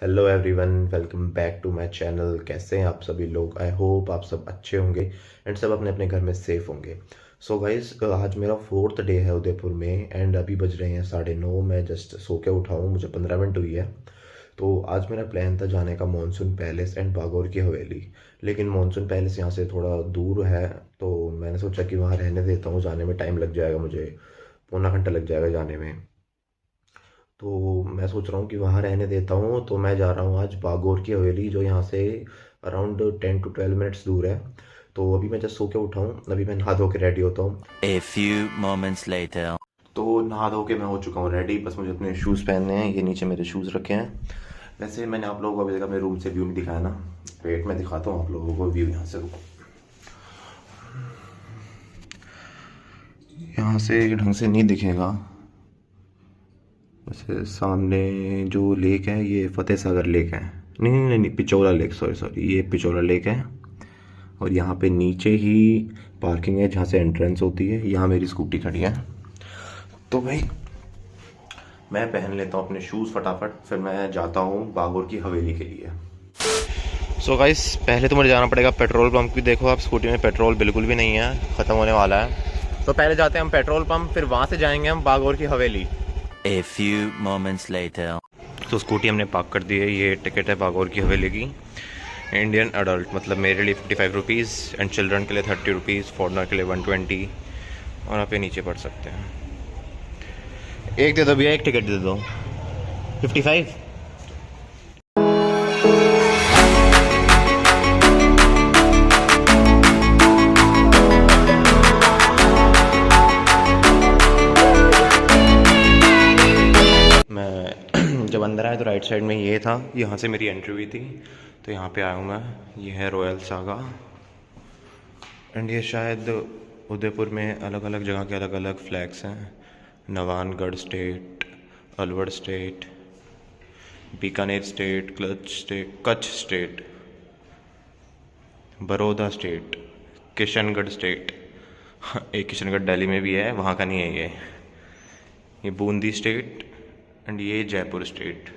Hello everyone, welcome back to my channel. कैसे हैं आप सभी लोग? आई होप आप सब अच्छे होंगे एंड सब अपने अपने घर में सेफ होंगे। सो गाइस, आज मेरा 4th डे है उदयपुर में एंड अभी बज रहे हैं 9:30। मैं जस्ट सो के उठा हूँ, मुझे 15 मिनट हुई है। तो आज मेरा प्लान था जाने का मानसून पैलेस एंड बागौर की हवेली, लेकिन मानसून पैलेस यहाँ से थोड़ा दूर है। तो मैंने सोचा कि वहाँ रहने देता हूँ, जाने में टाइम लग जाएगा, मुझे पौना घंटा लग जाएगा जाने में। तो मैं सोच रहा हूँ कि वहाँ रहने देता हूँ। तो मैं जा रहा हूँ आज बागोर की हवेली, जो यहाँ से अराउंड 10 to 12 मिनट्स दूर है। तो अभी मैं जस्ट सो के उठा हूँ, अभी मैं नहा धो के रेडी होता हूँ। A few moments later. तो नहा धो के मैं हो चुका हूँ रेडी, बस मुझे अपने शूज़ पहनने हैं। ये नीचे मेरे शूज़ रखे हैं। वैसे मैंने आप लोगों को अभी तक अपने रूम से व्यू नहीं दिखाया ना। वेट मैं दिखाता हूँ आप लोगों को व्यू यहाँ से। रुको, यहाँ से ढंग से नहीं दिखेगा। वैसे सामने जो लेक है ये फतेह सागर लेक है। नहीं नहीं नहीं नहीं, पिचोला लेक, सॉरी सॉरी, ये पिचोला लेक है। और यहाँ पे नीचे ही पार्किंग है जहाँ से एंट्रेंस होती है। यहाँ मेरी स्कूटी खड़ी है। तो भाई मैं पहन लेता हूँ अपने शूज़ फटाफट, फिर मैं जाता हूँ बागोर की हवेली के लिए। सो गाइस, पहले तो मुझे जाना पड़ेगा पेट्रोल पंप की। देखो आप, स्कूटी में पेट्रोल बिल्कुल भी नहीं है, ख़त्म होने वाला है। तो पहले जाते हैं हम पेट्रोल पंप, फिर वहाँ से जाएंगे हम बागोर की हवेली। A few moments later. तो स्कूटी हमने पार्क कर दी है। ये टिकट है बागौर की हवेली की। इंडियन अडल्ट मतलब मेरे लिए 55 रुपीज़ एंड चिल्ड्रन के लिए 30 रुपीज़, फॉरनर के लिए 120। और आप ये नीचे पढ़ सकते हैं। एक दे दो भैया, एक टिकट दे दो। 55। मैं जब अंदर आया तो राइट साइड में ये था, यहाँ से मेरी एंट्री हुई थी। तो यहाँ पे आया हूँ मैं। ये है रॉयल सागा एंड ये शायद उदयपुर में अलग अलग जगह के अलग अलग फ्लैग्स हैं। Navanagarh state, Alwar state, Bikaner state, Kutch state, Baroda state, Kishangarh state. एक किशनगढ़ दिल्ली में भी है, वहाँ का नहीं है ये बूंदी स्टेट एंड ये जयपुर स्टेट।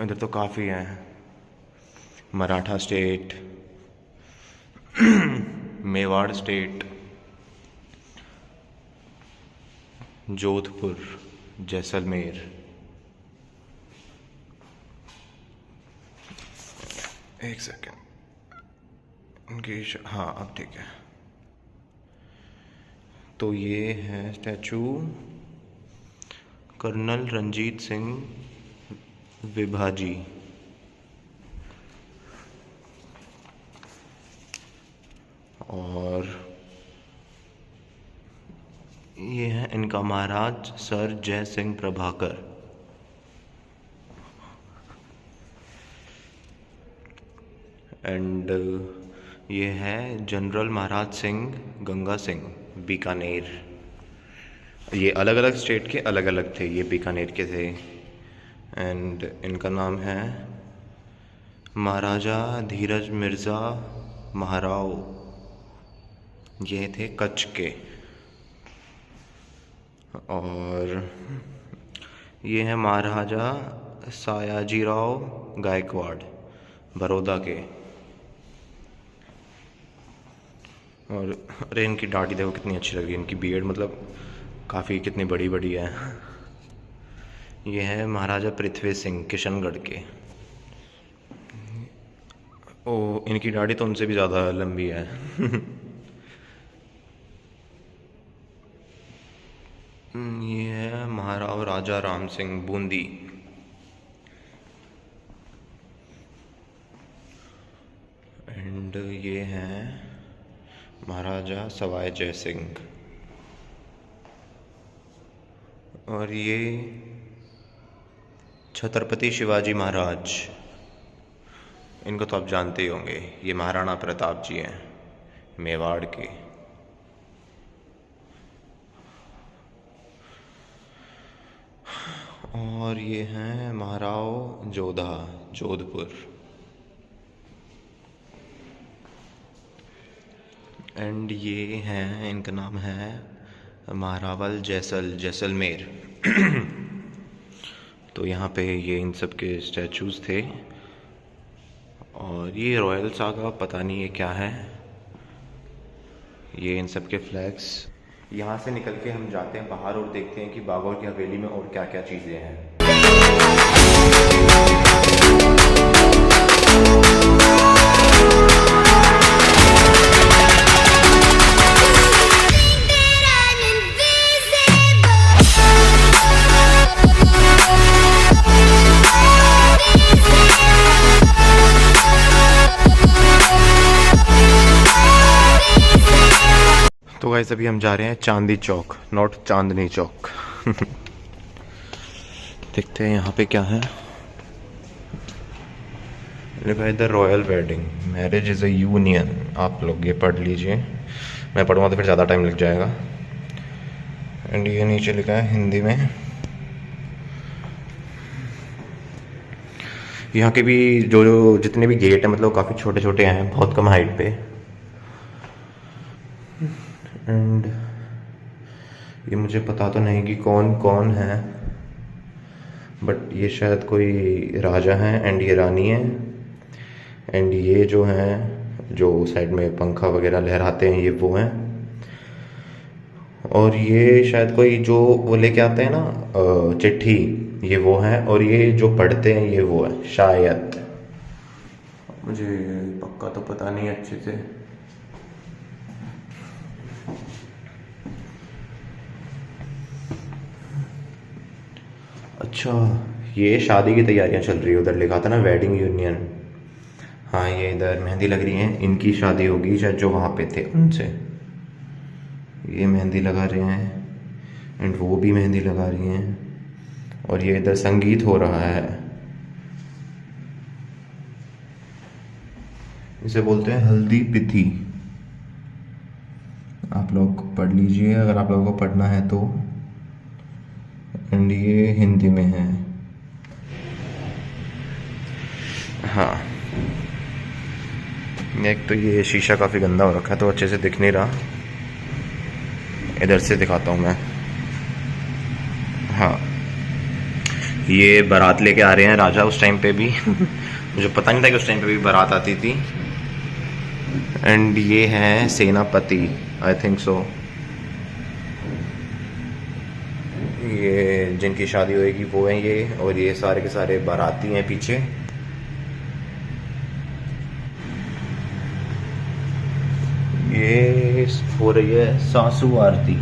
इधर तो काफ़ी हैं। Maratha state, Mewar state, Jodhpur, Jaisalmer. एक सेकेंड, हाँ अब ठीक है। तो ये है स्टैचू कर्नल रंजीत सिंह विभाजी। और ये है इनका महाराज सर जय सिंह प्रभाकर। एंड ये है जनरल महाराज सिंह गंगा सिंह, बीकानेर। ये अलग अलग स्टेट के अलग अलग थे, ये बीकानेर के थे। एंड इनका नाम है महाराजा धीरज मिर्ज़ा महाराव। ये थे कच्छ के। और ये है महाराजा सयाजीराव गायकवाड़, बड़ौदा के। और अरे इनकी दाढ़ी देखो कितनी अच्छी लग रही है, इनकी बियर्ड मतलब काफ़ी कितनी बड़ी बड़ी है। ये है महाराजा पृथ्वी सिंह, किशनगढ़ के। ओ, इनकी दाढ़ी तो उनसे भी ज़्यादा लंबी है। ये है महाराव राजा राम सिंह, बूंदी। एंड ये हैं महाराजा सवाई जय सिंह। और ये छत्रपति शिवाजी महाराज, इनको तो आप जानते ही होंगे, ये महाराणा प्रताप जी हैं, मेवाड़ के। और ये हैं महाराव जोधा, जोधपुर। एंड ये हैं, इनका नाम है महारावल जैसलमेर। तो यहाँ पे ये इन सब के स्टैचूज़ थे और ये रॉयल सागा पता नहीं ये क्या है। ये इन सब के फ्लैग्स। यहाँ से निकल के हम जाते हैं बाहर और देखते हैं कि बागौर की हवेली में और क्या क्या चीज़ें हैं। तो गाइस अभी हम जा रहे हैं चांदी चौक, नॉट चांदनी चौक। देखते हैं यहाँ पे क्या है। लिखा है इधर royal wedding, marriage is a union. आप लोग ये पढ़ लीजिए, मैं पढ़ूँगा तो फिर ज़्यादा टाइम लग जाएगा। एंड ये नीचे लिखा है हिंदी में। यहाँ के भी जो जितने भी गेट हैं मतलब काफ़ी छोटे छोटे हैं, बहुत कम हाइट पे। एंड ये मुझे पता तो नहीं कि कौन कौन है, बट ये शायद कोई राजा हैं एंड ये रानी है। एंड ये जो हैं जो साइड में पंखा वगैरह लहराते हैं ये वो हैं। और ये शायद कोई जो वो लेके आते हैं ना चिट्ठी, ये वो हैं। और ये जो पढ़ते हैं ये वो है शायद, मुझे पक्का तो पता नहीं अच्छे से। अच्छा, ये शादी की तैयारियां चल रही है। उधर लिखा था ना वेडिंग यूनियन। हाँ, ये इधर मेहंदी लग रही है, इनकी शादी होगी शायद जो वहाँ पे थे उनसे। ये मेहंदी लगा रहे हैं एंड वो भी मेहंदी लगा रही हैं। और ये इधर संगीत हो रहा है, इसे बोलते हैं हल्दी पिथी। आप लोग पढ़ लीजिए अगर आप लोगों को पढ़ना है तो। एंड ये हिंदी में है। हाँ, एक तो ये शीशा काफ़ी गंदा हो रखा है तो अच्छे से दिख नहीं रहा। इधर से दिखाता हूँ मैं। हाँ, ये बारात लेके आ रहे हैं राजा। उस टाइम पे भी मुझे पता नहीं था कि उस टाइम पे भी बारात आती थी। एंड ये है सेनापति, आई थिंक सो। ये जिनकी शादी होएगी वो हैं ये। और ये सारे के सारे बाराती हैं पीछे। ये हो रही है सासू आरती।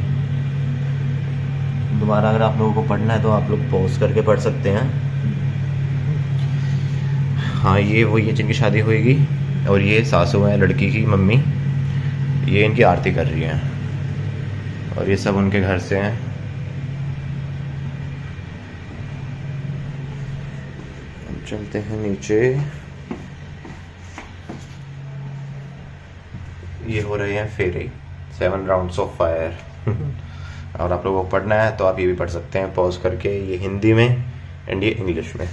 दोबारा अगर आप लोगों को पढ़ना है तो आप लोग पॉज करके पढ़ सकते हैं। हाँ, ये वही है जिनकी शादी होएगी। और ये सासू है लड़की की मम्मी, ये इनकी आरती कर रही हैं। और ये सब उनके घर से हैं। चलते हैं नीचे। ये हो रहे हैं फेरे, 7 राउंड्स ऑफ फायर। और आप लोगों को पढ़ना है तो आप ये भी पढ़ सकते हैं पॉज करके। ये हिंदी में एंड ये इंग्लिश में।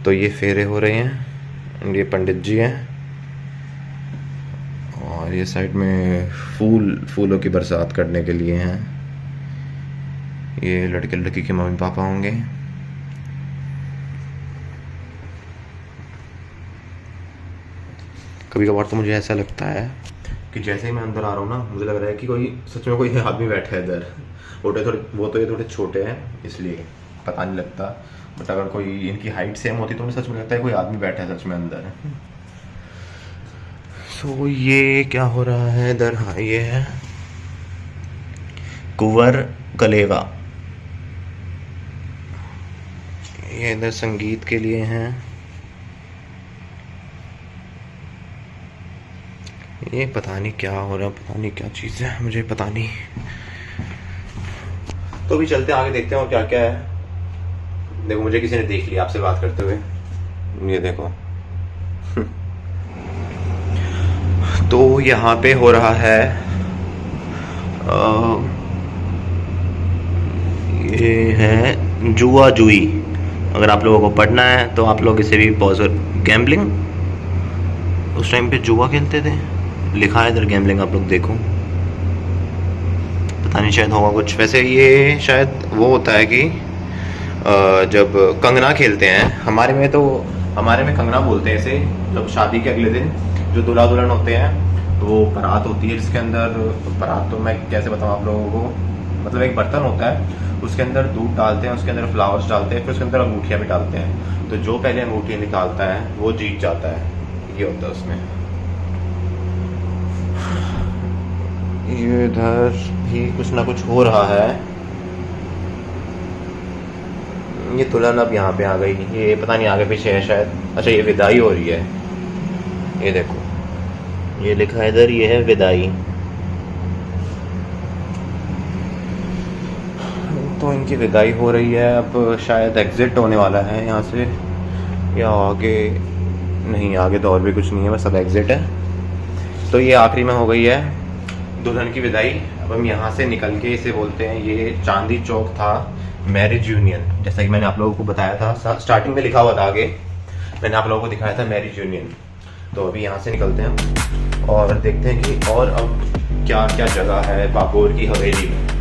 तो ये फेरे हो रहे हैं एंड ये पंडित जी हैं। और ये साइड में फूलों की बरसात करने के लिए हैं। ये लड़के लड़की के मम्मी पापा होंगे। कभी कभार तो मुझे ऐसा लगता है कि जैसे ही मैं अंदर आ रहा हूँ ना, मुझे लग रहा है कि कोई सच में कोई आदमी बैठा है इधर। वो तो ये थोड़े छोटे हैं इसलिए पता नहीं लगता, बट अगर कोई इनकी हाइट सेम होती तो मुझे सच में लगता है कोई आदमी बैठा है सच में अंदर। सो ये क्या हो रहा है इधर? हाँ, ये है कुंवर कलेवा। ये इधर संगीत के लिए हैं। ये पता नहीं क्या हो रहा है, पता नहीं क्या चीज़ है, मुझे पता नहीं। तो भी चलते आगे देखते हैं और क्या क्या है। देखो, मुझे किसी ने देख लिया आपसे बात करते हुए, ये देखो। तो यहाँ पे हो रहा है ये है जुआ जुई। अगर आप लोगों को पढ़ना है तो आप लोग इसे भी पॉज कर। गैम्बलिंग, उस टाइम पे जुआ खेलते थे, लिखा है इधर गैम्बलिंग, आप लोग देखो। पता नहीं, शायद होगा कुछ। वैसे ये शायद वो होता है कि जब कंगना खेलते हैं, हमारे में कंगना बोलते हैं इसे, जब शादी के अगले दिन जो दूल्हा दुल्हन होते हैं वो बारात होती है, जिसके अंदर बारात तो मैं कैसे बताऊँ आप लोगों को, मतलब एक बर्तन होता है, उसके अंदर दूध डालते हैं, उसके अंदर फ्लावर्स डालते हैं, फिर उसके अंदर अंगूठियाँ भी डालते हैं, तो जो पहले अंगूठी निकालता है वो जीत जाता है, ये होता है उसमें। ये इधर भी कुछ ना कुछ हो रहा है। ये दुल्हन अब यहाँ पे आ गई, ये पता नहीं आगे पीछे है शायद, अच्छा ये विदाई हो रही है, ये देखो ये लिखा है इधर, ये है विदाई। तो इनकी विदाई हो रही है, अब शायद एग्जिट होने वाला है यहाँ से, या आगे नहीं, आगे तो और भी कुछ नहीं है, बस अब एग्जिट है। तो ये आखिरी में हो गई है दुल्हन की विदाई। अब हम यहाँ से निकल के, इसे बोलते हैं, ये चांदी चौक था मैरिज यूनियन, जैसा कि मैंने आप लोगों को बताया था, स्टार्टिंग में लिखा हुआ था, आगे मैंने आप लोगों को दिखाया था मैरिज यूनियन। तो अभी यहाँ से निकलते हैं और देखते हैं कि और अब क्या क्या जगह है बागोर की हवेली में।